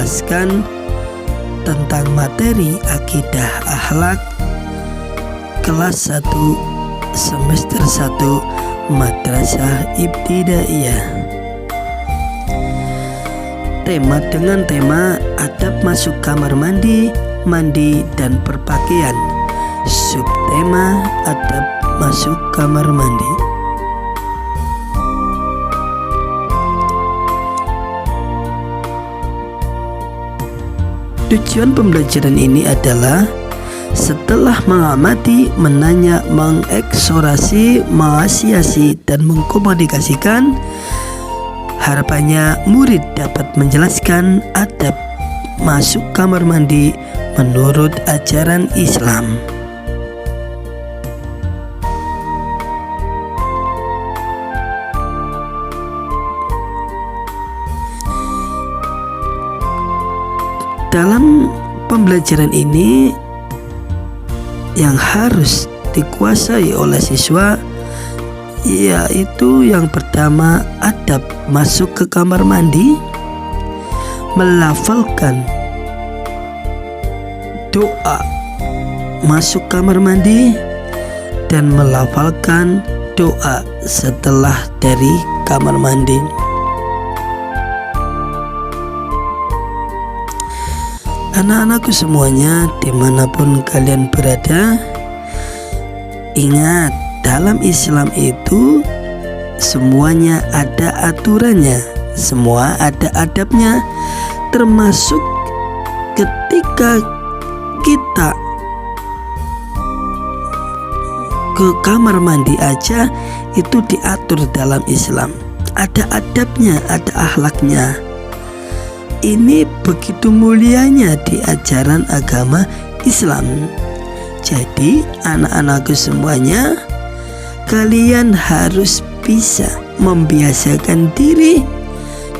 menjelaskan tentang materi akidah akhlak kelas 1 semester 1 Madrasah Ibtidaiyah. Dengan tema adab masuk kamar mandi, mandi dan berpakaian. Subtema adab masuk kamar mandi. Tujuan pembelajaran ini adalah setelah mengamati, menanya, mengeksplorasi, mengasosiasi, dan mengkomunikasikan, harapannya murid dapat menjelaskan adab masuk kamar mandi menurut ajaran Islam. Dalam pembelajaran ini yang harus dikuasai oleh siswa yaitu yang pertama adab masuk ke kamar mandi, melafalkan doa masuk kamar mandi dan melafalkan doa setelah dari kamar mandi. Anak-anakku semuanya, dimanapun kalian berada, ingat, dalam Islam itu semuanya ada aturannya, semua ada adabnya, termasuk ketika kita ke kamar mandi aja itu diatur dalam Islam. Ada adabnya, ada akhlaknya. Ini begitu mulianya di ajaran agama Islam. Jadi anak-anakku semuanya, kalian harus bisa membiasakan diri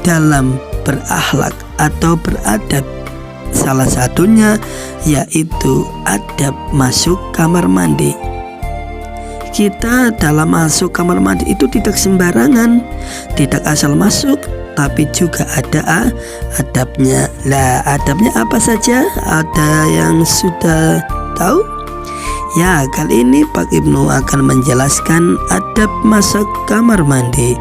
dalam berakhlak atau beradab. Salah satunya yaitu adab masuk kamar mandi. Kita dalam masuk kamar mandi itu tidak sembarangan, tidak asal masuk, tapi juga ada adabnya. Lah, adabnya apa saja? Ada yang sudah tahu? Ya, kali ini Pak Ibnu akan menjelaskan adab masuk kamar mandi.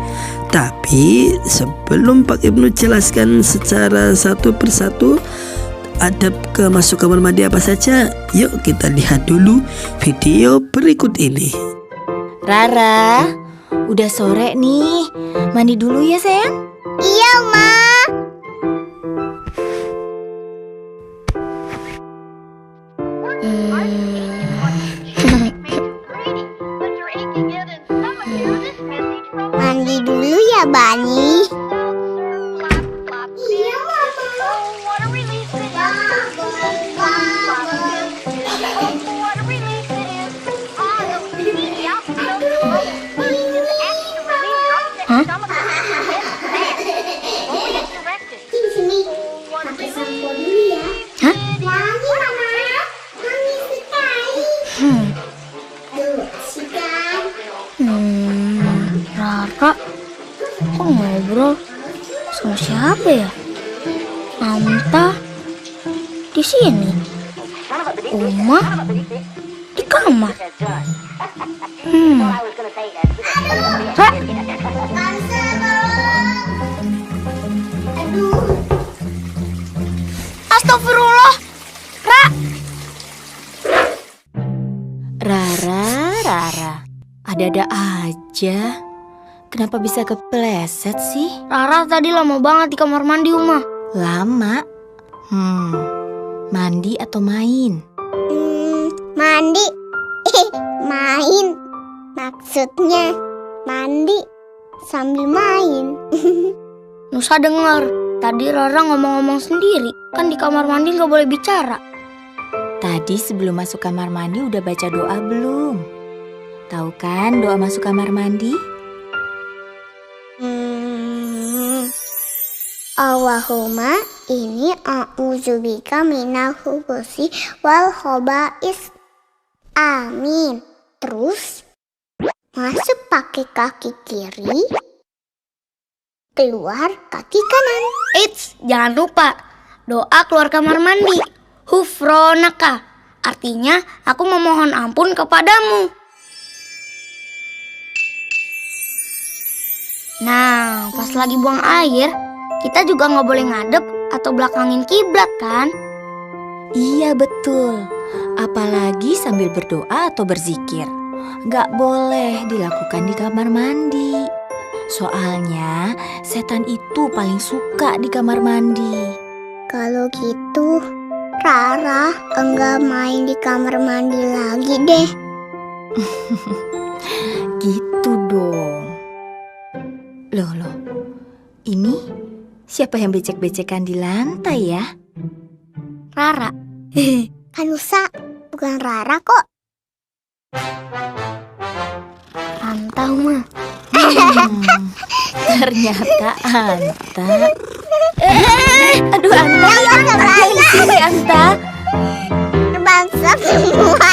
Tapi sebelum Pak Ibnu jelaskan secara satu persatu adab ke masuk kamar mandi apa saja, yuk kita lihat dulu video berikut ini. Rara, udah sore nih. Mandi dulu ya sayang? Iya, Ma. Mandi dulu ya, Bani. Iya, Hah? Hah? Rara, kok ngobrol sama siapa ya? Anta di sini, Uma di kamar. Ra, astagfirullah, Ra. Rara, ada-ada aja. Kenapa bisa kepleset sih? Rara tadi lama banget di kamar mandi, Uma. Lama? Mandi atau main? Mandi. Main. Maksudnya mandi sambil main. Nusa dengar, tadi Rara ngomong-ngomong sendiri. Kan di kamar mandi gak boleh bicara. Tadi sebelum masuk kamar mandi udah baca doa belum? Tahu kan doa masuk kamar mandi? Allahumma inni a'udzubika minal khubuthi wal khaba'is. Amin. Terus masuk pakai kaki kiri, keluar kaki kanan. Jangan lupa Doa keluar kamar mandi. Hufronaka. Artinya, aku memohon ampun kepadamu. Nah, pas lagi buang air, kita juga nggak boleh ngadep atau belakangin kiblat kan? Iya betul, apalagi sambil berdoa atau berzikir. Gak boleh dilakukan di kamar mandi. Soalnya setan itu paling suka di kamar mandi. Kalau gitu, Rara enggak main di kamar mandi lagi deh. Gitu dong. Loh, ini siapa yang becek-becekan di lantai ya? Rara. Kan Nusa, bukan Rara kok. Anta mah. Ternyata Anta. Aduh Anta, ngapain sih Anta? Terbangsa semua.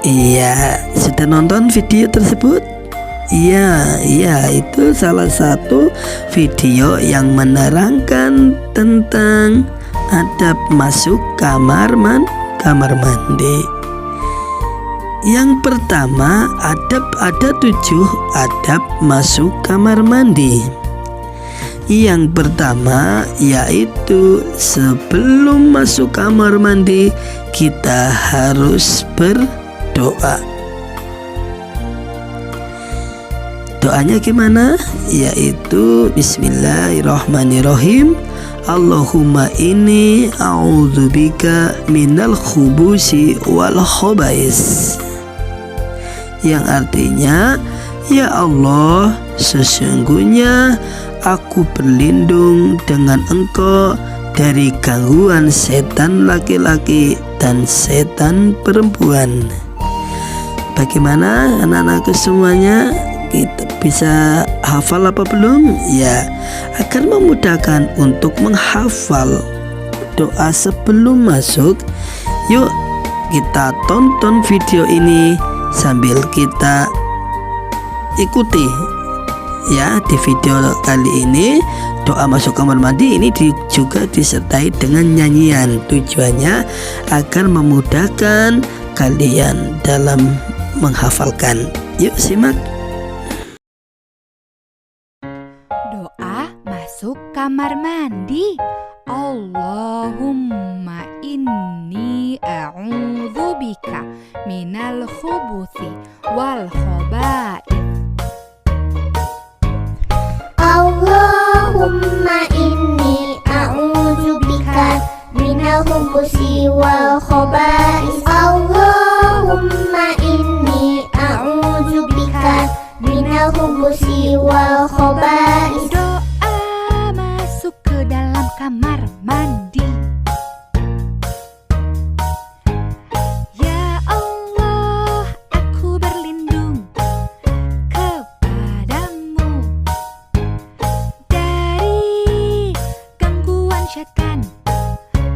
Iya, sudah nonton video tersebut? Iya, itu salah satu video yang menerangkan tentang adab masuk kamar mandi. Yang pertama, ada 7 adab masuk kamar mandi. Yang pertama yaitu sebelum masuk kamar mandi kita harus berdoa. Doanya gimana? Yaitu Bismillahirrahmanirrahim. Allahumma inni a'udzubika minal khubusi wal khobais. Yang artinya, ya Allah, sesungguhnya aku berlindung dengan Engkau dari gangguan setan laki-laki dan setan perempuan. Bagaimana anak-anakku semuanya? Kita bisa hafal apa belum? Ya, agar memudahkan untuk menghafal doa sebelum masuk, yuk kita tonton video ini sambil kita ikuti. Ya, di video kali ini doa masuk kamar mandi ini juga disertai dengan nyanyian. Tujuannya agar memudahkan kalian dalam menghafalkan. Yuk simak. Doa masuk kamar mandi. Allahumma inni a'udzubika minal khubuthi wal khobais. Allahumma inni a'udzubika minal khubusi wal khobais. Allahumma inni a'udzubika minal khubusi wal khobais. Doa masuk ke dalam kamar mandi. Ya Allah, aku berlindung kepadamu dari gangguan setan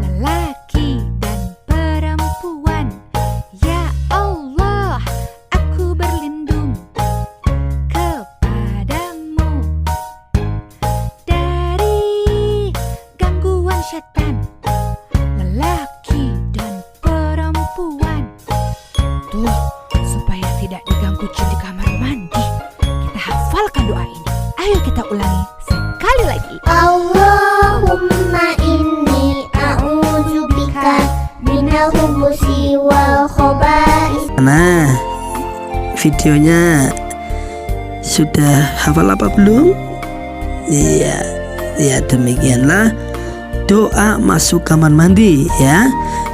lelaki dan perempuan. Ya Allah, aku berlindung kepadamu dari gangguan setan lelaki dan perempuan. Tuh, supaya tidak diganggu jin di kamar mandi, kita hafalkan doa ini. Ayo kita ulangi sekali lagi. Allahumma inni a'udzubika minal khubusi wal khobais. Nah, videonya sudah hafal apa belum? Iya, demikianlah doa masuk kamar mandi ya.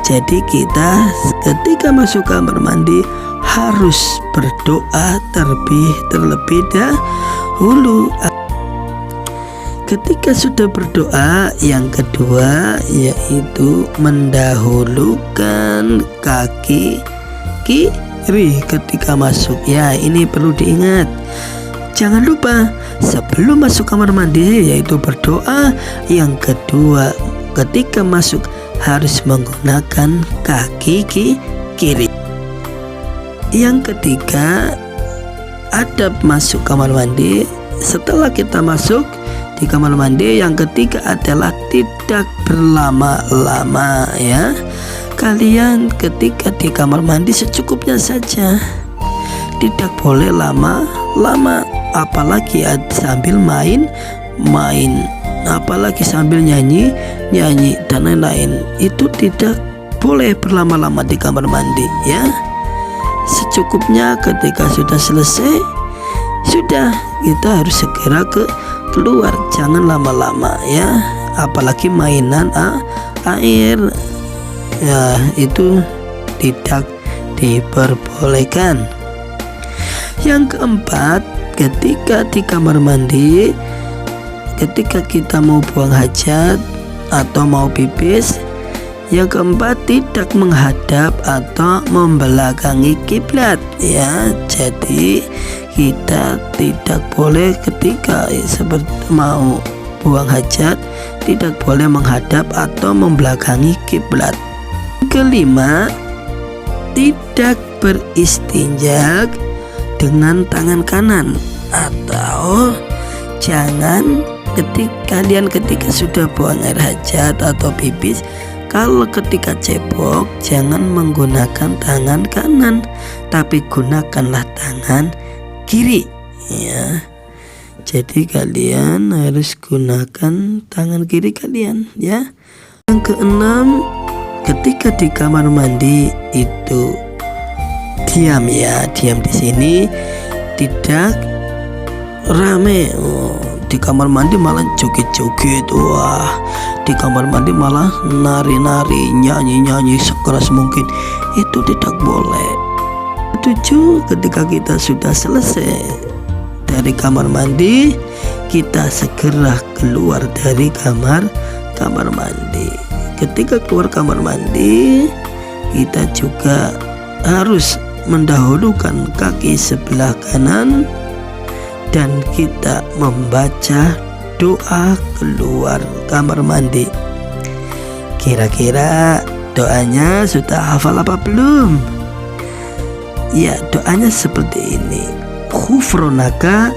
Jadi kita ketika masuk kamar mandi harus berdoa terlebih dahulu. Ketika sudah berdoa, yang kedua yaitu mendahulukan kaki kiri ketika masuk. Ya, ini perlu diingat. Jangan lupa sebelum masuk kamar mandi yaitu berdoa. Yang kedua, ketika masuk harus menggunakan kaki kiri. Yang ketiga, adab masuk kamar mandi. Setelah kita masuk di kamar mandi, yang ketiga adalah tidak berlama-lama ya. Kalian ketika di kamar mandi secukupnya saja, tidak boleh lama-lama, apalagi sambil main, apalagi sambil nyanyi dan lain-lain. Itu tidak boleh berlama-lama di kamar mandi ya. Secukupnya, ketika sudah selesai, sudah kita harus segera keluar, jangan lama-lama ya. Apalagi mainan air ya, itu tidak diperbolehkan. Yang keempat, ketika di kamar mandi, ketika kita mau buang hajat atau mau pipis, yang keempat, tidak menghadap atau membelakangi kiblat ya. Jadi kita tidak boleh ketika seperti mau buang hajat, tidak boleh menghadap atau membelakangi kiblat. Kelima, tidak beristinja dengan tangan kanan, atau jangan ketika sudah buang air hajat atau pipis, kalau ketika cebok jangan menggunakan tangan kanan, tapi gunakanlah tangan kiri ya. Jadi kalian harus gunakan tangan kiri kalian ya. Yang keenam, ketika di kamar mandi itu diam ya, diam di sini, tidak rame. Di kamar mandi malah joget-joget, wah, di kamar mandi malah nari-nari, nyanyi-nyanyi sekeras mungkin, itu tidak boleh. 7, ketika kita sudah selesai dari kamar mandi, kita segera keluar dari kamar mandi. Ketika keluar kamar mandi, kita juga harus mendahulukan kaki sebelah kanan dan kita membaca doa keluar kamar mandi. Kira-kira doanya sudah hafal apa belum? Ya, doanya seperti ini. Ghufranaka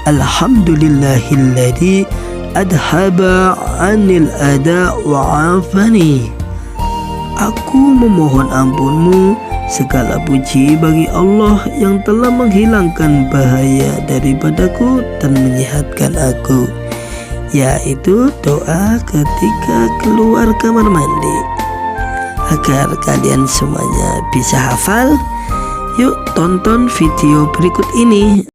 alhamdulillahilladzi adhaba anil ada wa afani. Aku memohon ampunmu, segala puji bagi Allah yang telah menghilangkan bahaya daripadaku dan menyehatkan aku. Yaitu doa ketika keluar kamar mandi. Agar kalian semuanya bisa hafal, yuk tonton video berikut ini.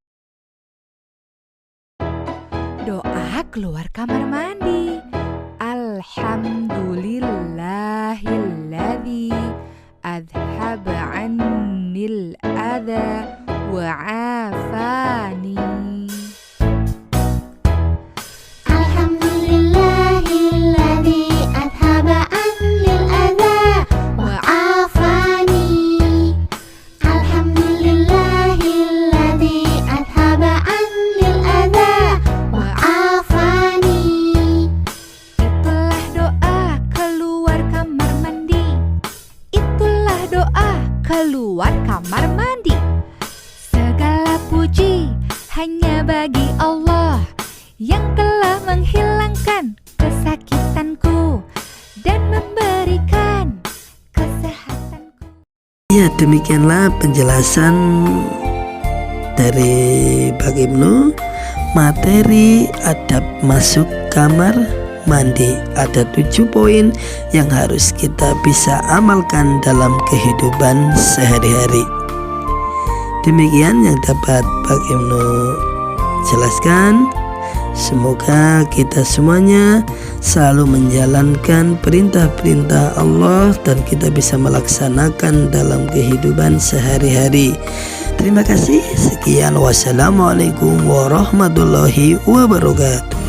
Doa keluar kamar mandi. Alhamdulillahilladzi adhaba annil adha wa afani. Alhamdulillahilladzi adhaba annil adha wa afani. Alhamdulillahilladzi adhaba annil adha wa afani. Itulah doa keluar kamar mandi. Itulah doa keluar kamar mandi. Segala puji hanya bagi Allah yang telah menghilangkan kesakitanku dan memberikan kesehatanku. Ya, demikianlah penjelasan dari Pak Ibnu materi adab masuk kamar mandi. Ada 7 poin yang harus kita bisa amalkan dalam kehidupan sehari-hari. Demikian yang dapat Pak Ibnu jelaskan. Semoga kita semuanya selalu menjalankan perintah-perintah Allah dan kita bisa melaksanakan dalam kehidupan sehari-hari. Terima kasih. Sekian, wassalamualaikum warahmatullahi wabarakatuh.